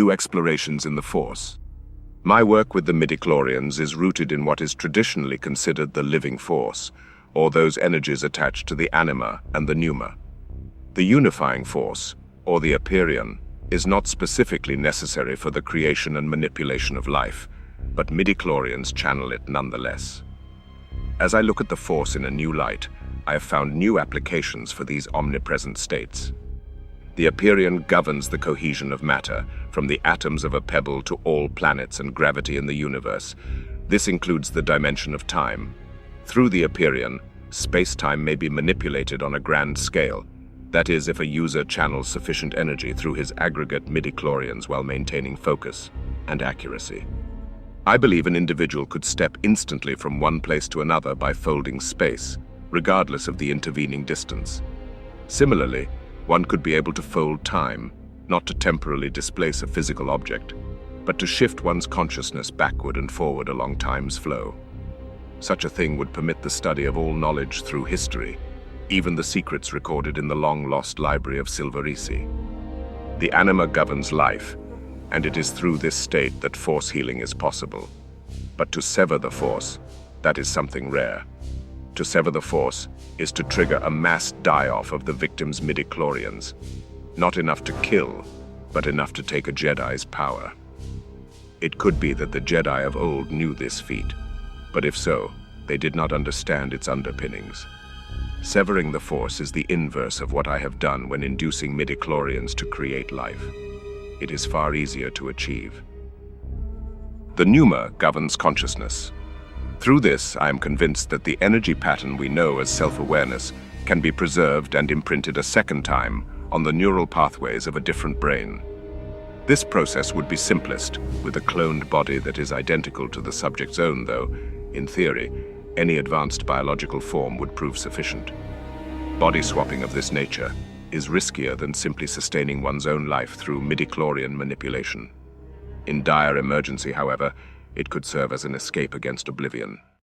new explorations in the Force. My work with the midichlorians is rooted in what is traditionally considered the living force, or those energies attached to the anima and the pneuma. The unifying force, or the Empyrean, is not specifically necessary for the creation and manipulation of life, but midichlorians channel it nonetheless. As I look at the Force in a new light, I have found new applications for these omnipresent states. The Empyrean governs the cohesion of matter, from the atoms of a pebble to all planets and gravity in the universe. This includes the dimension of time. Through the Empyrean, space-time may be manipulated on a grand scale. That is, if a user channels sufficient energy through his aggregate midichlorians while maintaining focus and accuracy. I believe an individual could step instantly from one place to another by folding space, regardless of the intervening distance. Similarly, one could be able to fold time, not to temporarily displace a physical object, but to shift one's consciousness backward and forward along time's flow. Such a thing would permit the study of all knowledge through history, even the secrets recorded in the long-lost library of Silverisi. The anima governs life, and it is through this state that force healing is possible. But to sever the force, that is something rare. To sever the force is to trigger a mass die-off of the victim's midichlorians. Not enough to kill, but enough to take a Jedi's power. It could be that the Jedi of old knew this feat, but if so, they did not understand its underpinnings. Severing the force is the inverse of what I have done when inducing midichlorians to create life. It is far easier to achieve. The pneuma governs consciousness. Through this, I am convinced that the energy pattern we know as self-awareness can be preserved and imprinted a second time on the neural pathways of a different brain. This process would be simplest with a cloned body that is identical to the subject's own, though, in theory, any advanced biological form would prove sufficient. Body swapping of this nature is riskier than simply sustaining one's own life through midichlorian manipulation. In dire emergency, however, it could serve as an escape against oblivion.